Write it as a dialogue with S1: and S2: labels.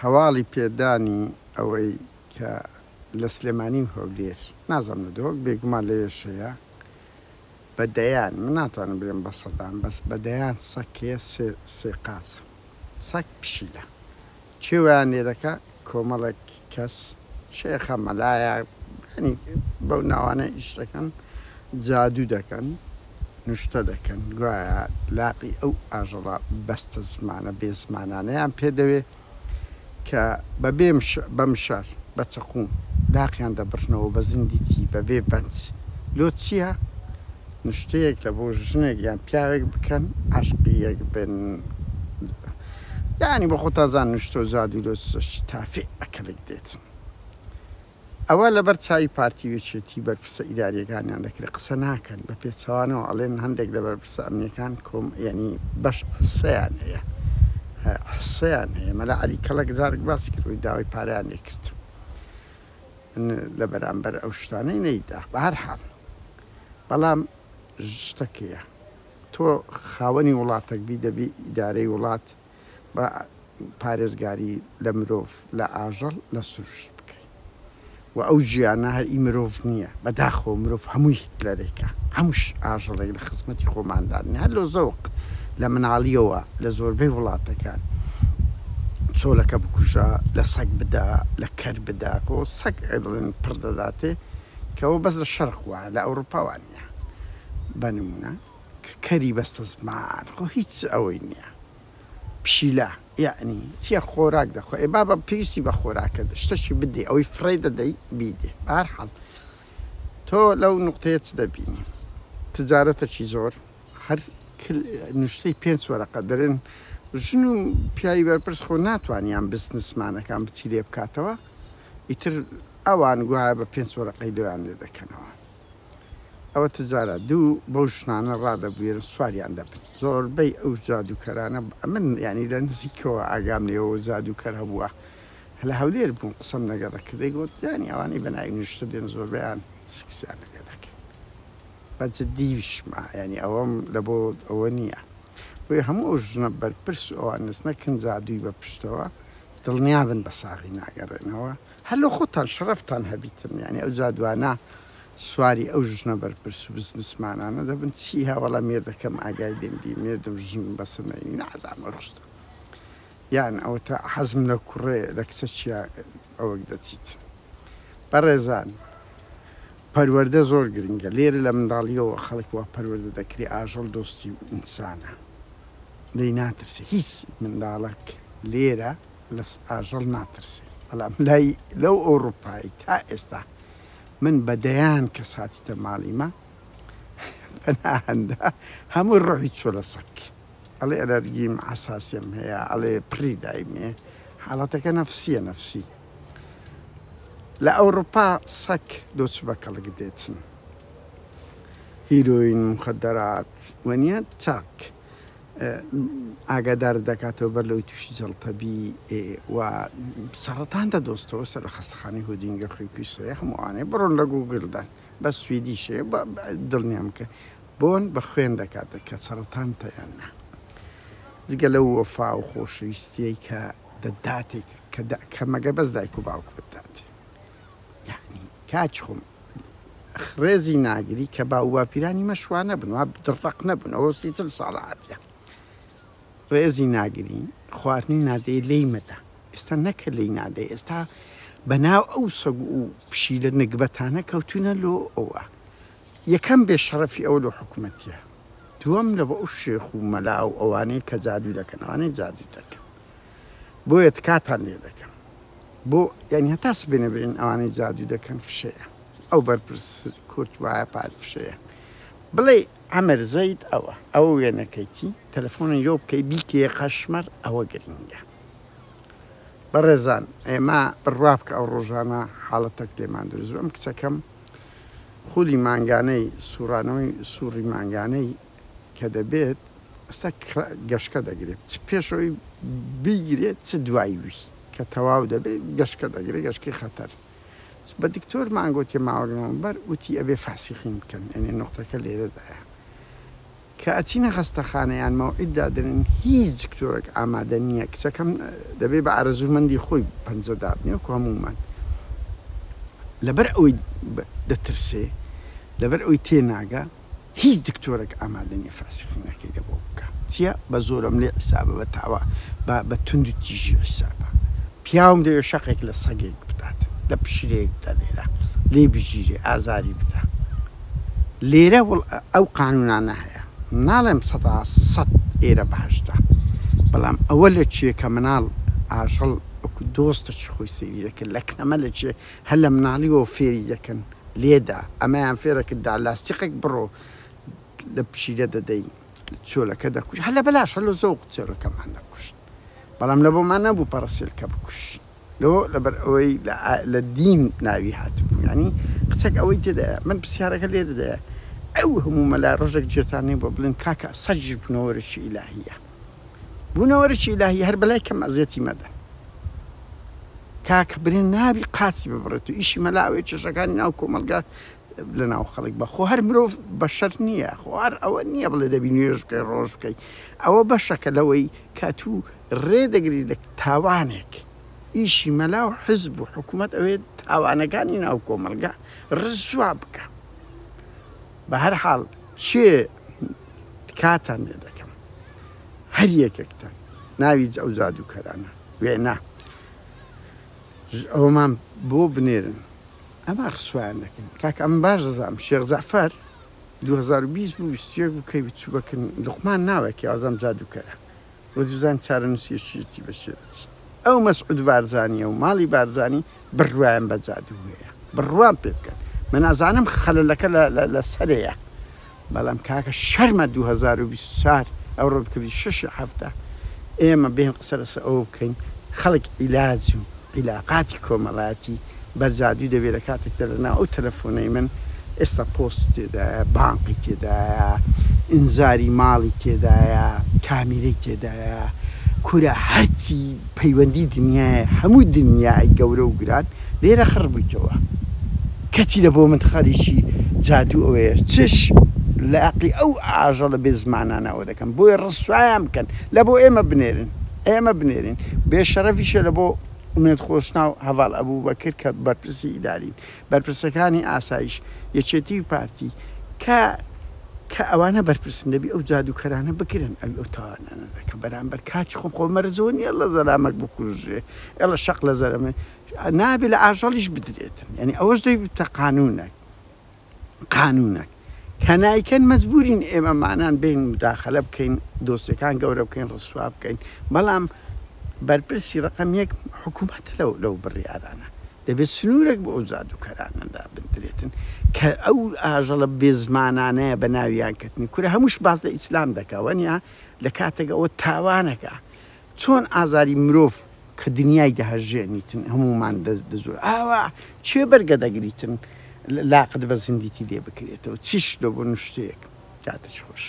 S1: هەواڵی پێدانی ئەوەی کە لە سلێمانی و هەولێر نازانم دۆک بێگومان لێشەیە بەدەیان من ناتوانم بێم بە سەدان بەس بەدەیان سەکێ سێ قاچە سەک پشیلە چێویان لێ دەکە کۆمەڵێک کەس شێخە مەلایە ینی بەو ناوانە ئیش دەکەن جادوو دەکەن نوشتە دەکەن گوایە لاقی ئەو ئاژەڵە بەستە زمانە بێ زمانانەیان پێدەوێ کە بە مشار بە چەقوم لاقییان دەبڕنەوە بە زیندیتی بەبێ بەنج لۆ چییە؟ نوشتەیەک لە بۆ ژنێک یان پیاوێک بکەن عاشقیەک بن یعنی بە خۆتازان نوشتە و زادوو لۆ تافێ ئەکەلێک دێتن ئەوە لەبەر چای پارتیوێچێتی بەرپرسە ئیداریەکانیان دەکرێت قسە ناکەن بە پێچەوانەوە ئەڵێن هەندێک لە بەرپرسە ئەمنیەکان کۆم ینی بەش حسەیان هەیە حسەیان هەیە مەلا عەلی کەڵک جارێک باسی کردەوەی داوای پارەیان لێ کرد لە بەرامبەر ئەو شتانەی نەیدا بە هەر حاڵ بەڵام شتەکەیە تۆ خاوەنی وڵاتێک بی دەبی ئیدارەی وڵات بە پارێزگاری لە مرۆڤ لە ئاژەڵ لە سروشت بکەیت و ئەو ژیانە هەری مرۆڤ نییە بەداخۆ مرۆڤ هەمووی هیتلەرێکە هەمووش ئاژەڵێک لە خزمەتی خۆماندان هەر لۆ زەوق لە مناڵیەوە لە زۆربەی وڵاتەکان چۆلەکە بکوژە لە سەگ بدا لە کەر بدا کۆ سەگ ئەدڵێن پڕ دەداتێ کەەوە بەس لە شەرق وایە لە ئەوروپاوانە بەنمونە کەری بەستە زمان خۆ هیچ ئەوەی نییە پشیلە یعنی چییە خۆراک دەخۆ ئێ با بە پێویستی بە خۆراکە شتەشی بدێ ئەوەی فڕی دەدەی بیدێ بەهەر حاڵ تۆ لەو نوقتەیە چ دەبینی تجارەتەکی زۆر هەر نوشتەی 5 وەرەقە دەرێن ژن و پیاوی بەرپرس خۆ ناتوانیان بزنسمانەکان بچی لێ بکاتەوە ئیتر ئەوان گوایە بە 5 وەرەقەی لێیان لێ دەکەنەوە ئەوە تجارە دوو بەو ژنانە ڕادەبوێرە سواریان دەبن زۆربەی ئەو جادوکەرانە من ینی لە نزیکەوە ئاگام لێەوە جادوکەر هەبووە لە هەولێر بووم قسەم لەگە دەکردەی گوت ینی ئەوانەی بەناوی نوشتە دێن زۆربیان سکسیان لەگە دەکەن بەجددیشما ینی ئەوەم لە بۆ ئەوە نییە بۆی هەموو ئەو ژنە بەرپرس ئەوان نستنەکن جادووی بە پشتەوە دڵنیابن بە ساغی ناگەڕێنەوە هەلو خۆتان شەرەفتان هەبیتن ینی ئەو جادوانە سواری ئەو ژنە بەرپرس و بزنسمانانە دەبن چی هەوڵە مێردەکەم ئاگای دێنبی مێردم ژن بەسەمەی نازانمە ڕشتە یان ئەوە تا حەزم لە کوڕێ لە کسە چیا ئەوەک دەچیت بەڕێزان پەروەردە زۆر گرنگە لێرە لە منداڵیەوە خەڵک وا پەروەردە دەکری ئاژەڵ دۆستی ئینسانە لێی ناترسێ هیچ منداڵک لێرە لە ئاژەڵ ناترسێ بەڵام لای لەو ئەوروپایی تا ئێستا من بەدەیان کەس هاتیتە ماڵیمە بەناهەندا هەموو ڕۆحی چۆ لە سەک ئەڵێ ئەلەرگیم حەساسیم هەیە ئەڵێ پڕی دایمێ حاڵەتەکە نەفسیە نەفسی لە ئەوروپا سەک دۆچ بە کەڵک دێچن هیرۆین مخدرات وەنیە چاک ئاگادار دەکاتەوە بەر لەوەی تووشی جەڵتەبی و سەرەتان دەدۆستەوە سەر لە خەستەخانەی هۆدینگە خوێکویسەیە هەمووانەیە بڕۆن لە گوگڵدان بە سویدیشێ دڵنیام کە بۆن بە خوێن دەکاتە کە سەرەتان تەیاننا جگە لەو وەفا و خۆشەویستیەی کە دەداتێک کە مەگە بەس دایک و باوک بداتێ یعنی کاچ خۆم خڕێزی ناگری کە باو باپیرانی مەشوانە بن وا دڕق نەبوون ئەوە 30 ساڵە هاتیە ڕێزی ناگری خواردنی نادەی لی مەدە ئێستا نەکە لی نادەی ئێستا بەناو ئەو سەگ و پشیلە نگبەتانە کەوتونە لۆ ئەوە یەکەم بێشەڕەفی ئەو لە حکوومەتیە دووەم لە بە ئەو شێخ و مەلا و ئەوانەی کە جادوو دەکەن ئەوانەی جادوو دەکەن بۆیە کاتان لێ دەکەم بۆ یعنی هەتا سبێنە برین ئەوانەی جادوو دەکەن فشەیە ئەو بەرپرس کورت وایە پات فشەیە بڵێ ئەمەر زەید ئەوە وێنەکەیتی تەلەفۆنە یۆ بکەی بیکێ خەشمەر ئەوە گرنگە بەڕێزان ئێمە بڕوا بکە ئەو ڕۆژانە حاڵەتەک لێمان دروست بەم کچەکەم خولی مانگانەی سوورانەوەی سووڕی مانگانەی کە دەبێت ئەستا گەشکە دەگرێت چ پێشەوەی بیگرێت چ دوایوی کە تەواو دەبێت گەشکە دەگرێت گەشکی خەتەر بە دکتۆر مانگۆتی ماوەگەمە بەر وتی ئەبێ فاسیخین بکەن ئەنێ نقطەکە لێرەدایە کە ئەچینە خەستەخانەیان مەوعید دادرن هیچ دکتۆرێک ئامادە نییە کچەکەم دەبێ بە ئارەزومەندی خۆی پەنجە دابنێوەکو هەمومان لەبەر ئەوەی دەترسێ لەبەر ئەوەی تێناگە هیچ دکتۆرێک ئامادە نیە فاسقینەکەی لە بۆ بکە چییە بە زۆرم لێ حسابە بە تاوا بە تونند و تیژی حسابە پیاوم دەوێ شەقێک لە سەگێک بداتن لە پشرەیەک بدە لێرە لێ بژیرێ ئازاری بدە لێرە ئەو قانونانە هەیە ناڵێم 100% ئێرە بەهەشتا بەڵام ئەوە لە چیە کە مناڵ ئاژەڵ وەکو دۆستەی خۆی سەیری دەکرد لە کەمە لە چێ هەر لە مناڵیەوە فێری دەکەن لێدا ئەمەیان فێرەکردا لاستیقێک بڕۆ لە پشیرە دەدەی چۆلەکە دەکوش هەر لە بەلاش هەر لە زەوق چێڕەکەمان دەکوشت بەڵام لەبۆمان نەبوو پەڕەسێلکە بکوش لەوە لەبەر ئەوەی لە دین ناوی هاتبوو ینی قچەک ئەوەی تێدایە من پرسیارەکە لێ دەدایە ئەو هەموو مەلا ڕۆژێک جێتانەی بۆ بڵێن کاکە سەجش بوونەوەرەشی ئیلاهیە بوونەوەرەشی ئیلاهی هەر بەلای کەم ئەزیەتی مەدە کاکە برێن نابی قاچی ببڕێت و ئیشی مەلاوێ چێشەکانی ناو کۆمەلگا لە ناو خەڵک بەخۆ هەر مرۆڤ بەشەر نییە خوار ئەوە نییە بڵێ دەبی نوێژ بکەی ڕۆژ بکەی ئەوە بەشەکە لەوەی کاتوو ڕێدەگری لە تاوانێک ئیشی مەلا و حزب و حکوومەت ئەوێ تاوانەکانی ناو کۆمەلگا ڕزوا بکە بە هەر حاڵ چێ کاتان لێ دەکەم هەر یەکێکتان ناوی ئەو زادوکەرانە وێنا ئەومان بۆ بنێرن ئەمە ڕسویان دەکەن کاکە ئەم باش دەزانم شێخ جەعفەر 2020 بوو ویستیەک بوو کەی بچوو بەکن لوقمان ناوێکی ئازام جادوکەرە وە دووزان چارە نووسیەشیەتی بەشێت ئەو مەسعود بارزانیە و ماڵی بارزانی بڕوایان بە جادوو هەیە بڕوان پێ بکەن من ئازانم خەلەلەکە لە سەرەیە بەڵام کاکە شەرمە 2024 ئەو ڕۆ بکەوی 6 هەفتە ئێمە بێن قسە لەسەر ئەوە بکەین خەڵک عیلاج و عیلاقاتی کۆمەڵایەتی بە جادوی دەبێت لە کاتێکدا لەناو ئەو تەلەفۆنەی من ئێستا پۆست تێدایە بانقی تێدایە ئینزاری ماڵی تێدایە کامیرەی تێدایە کورە هەرچی پەیوەندی دنیاە هەموو دنیای گەورە و گران لێرە خڕ بوویتەوە کەچی لە بۆ من خەریکی جادوو ئەوەیە چش لە عقلی ئەو ئاژەڵە بێ زمانانەوە دەکەم بۆیە ڕسوایان بکەن لە بۆ ئێمە بنێرن بێشەرەفیشە لە بۆ ئومێد خۆشنا و هەواڵ ئەبوو بەکرد کە بەرپرسی ئیدارین بەرپرسەکانی ئاسایش یەکێتی و پارتی کە ئەوانە بەرپرسن دەبی ئەو جادوکەرانە بگرن ئەو تاوانانە کە بەرامبەر کاچی خۆم خۆ مەرزەوە نیە لە زەرامەک بکوژێ ئێڵە شەق لە زەرمە نابێ لە ئاژەڵیش بدرێتن یعنی ئەوەش دەیبتە قانونەک کە نایکەن مەجبورین ئێمە مانان بین مداخەلە بکەین دۆستەکان گەورە بکەین ڕسوا بکەین بەڵام بەرپرسی ڕقم یەک حکوومەتە لەو بڕیارانە دەبێت سنوورێک بۆ ئەو جادوکەرانەدا بدرێتن کە ئەو ئاژەڵە بێزمانانەیە بە ناویان کردنی کورە هەمووش باز لە ئیسلام دەکەوەنیا لە کاتێک ئەوە تاوانەکە چۆن ئازاری مرۆڤ کە دنیای دەهەژێنیتن هەمومان دەزۆر ئاوا چێ بەرگە دەگریتن لاقت بە زیندیتی لێ بکرێتەوە چیش لە بۆ نوشتەیەک کاتەش خۆش